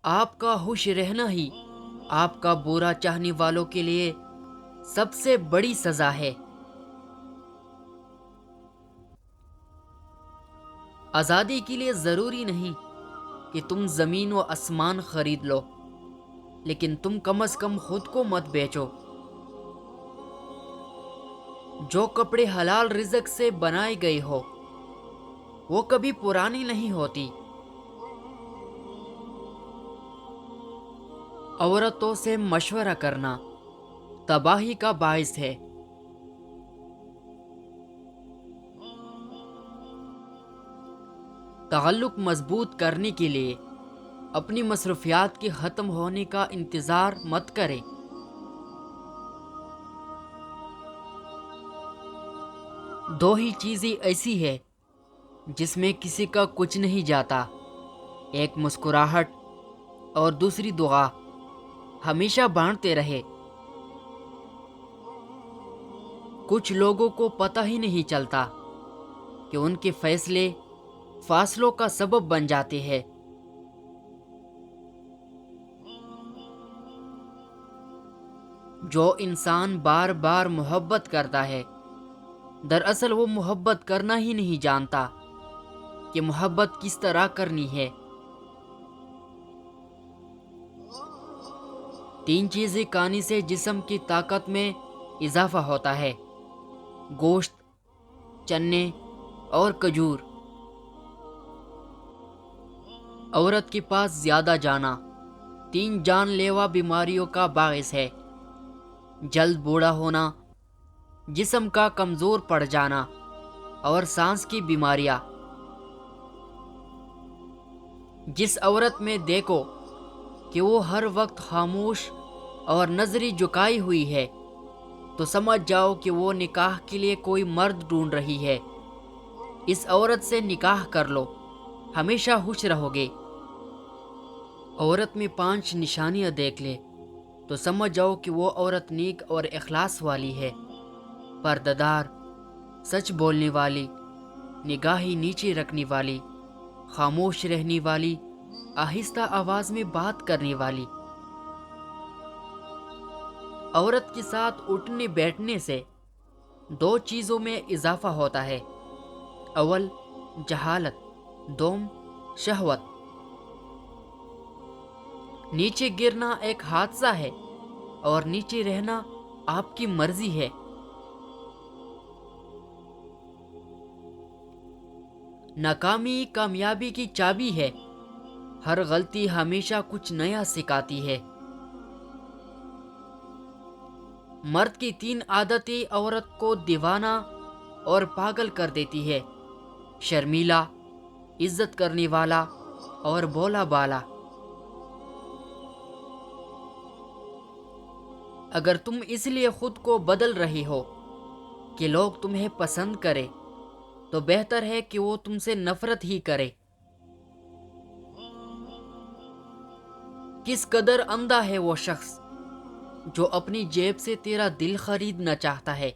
آپ کا خوش رہنا ہی آپ کا برا چاہنے والوں کے لیے سب سے بڑی سزا ہے۔ آزادی کے لیے ضروری نہیں کہ تم زمین و آسمان خرید لو، لیکن تم کم از کم خود کو مت بیچو۔ جو کپڑے حلال رزق سے بنائے گئے ہو وہ کبھی پرانی نہیں ہوتی۔ عورتوں سے مشورہ کرنا تباہی کا باعث ہے۔ تعلق مضبوط کرنے کے لیے اپنی مصروفیات کے ختم ہونے کا انتظار مت کریں۔ دو ہی چیزیں ایسی ہے جس میں کسی کا کچھ نہیں جاتا، ایک مسکراہٹ اور دوسری دعا۔ ہمیشہ بانٹتے رہے۔ کچھ لوگوں کو پتہ ہی نہیں چلتا کہ ان کے فیصلے فاصلوں کا سبب بن جاتے ہیں۔ جو انسان بار بار محبت کرتا ہے دراصل وہ محبت کرنا ہی نہیں جانتا کہ محبت کس طرح کرنی ہے۔ تین چیزیں کھانے سے جسم کی طاقت میں اضافہ ہوتا ہے: گوشت، چنے اور کھجور۔ عورت کے پاس زیادہ جانا تین جان لیوا بیماریوں کا باعث ہے: جلد بوڑھا ہونا، جسم کا کمزور پڑ جانا اور سانس کی بیماریاں۔ جس عورت میں دیکھو کہ وہ ہر وقت خاموش اور نظری جھکائی ہوئی ہے تو سمجھ جاؤ کہ وہ نکاح کے لیے کوئی مرد ڈھونڈ رہی ہے۔ اس عورت سے نکاح کر لو، ہمیشہ خوش رہو گے۔ عورت میں 5 نشانیاں دیکھ لے تو سمجھ جاؤ کہ وہ عورت نیک اور اخلاص والی ہے: پردہ دار، سچ بولنے والی، نگاہیں نیچے رکھنے والی، خاموش رہنے والی، آہستہ آواز میں بات کرنے والی۔ عورت کے ساتھ اٹھنے بیٹھنے سے 2 چیزوں میں اضافہ ہوتا ہے: اول جہالت، دوم شہوت۔ نیچے گرنا ایک حادثہ ہے اور نیچے رہنا آپ کی مرضی ہے۔ ناکامی کامیابی کی چابی ہے، ہر غلطی ہمیشہ کچھ نیا سکھاتی ہے۔ مرد کی 3 عادتیں عورت کو دیوانہ اور پاگل کر دیتی ہے: شرمیلا، عزت کرنے والا اور بولا بالا۔ اگر تم اس لیے خود کو بدل رہی ہو کہ لوگ تمہیں پسند کریں تو بہتر ہے کہ وہ تم سے نفرت ہی کرے۔ کس قدر اندھا ہے وہ شخص جو اپنی جیب سے تیرا دل خریدنا چاہتا ہے۔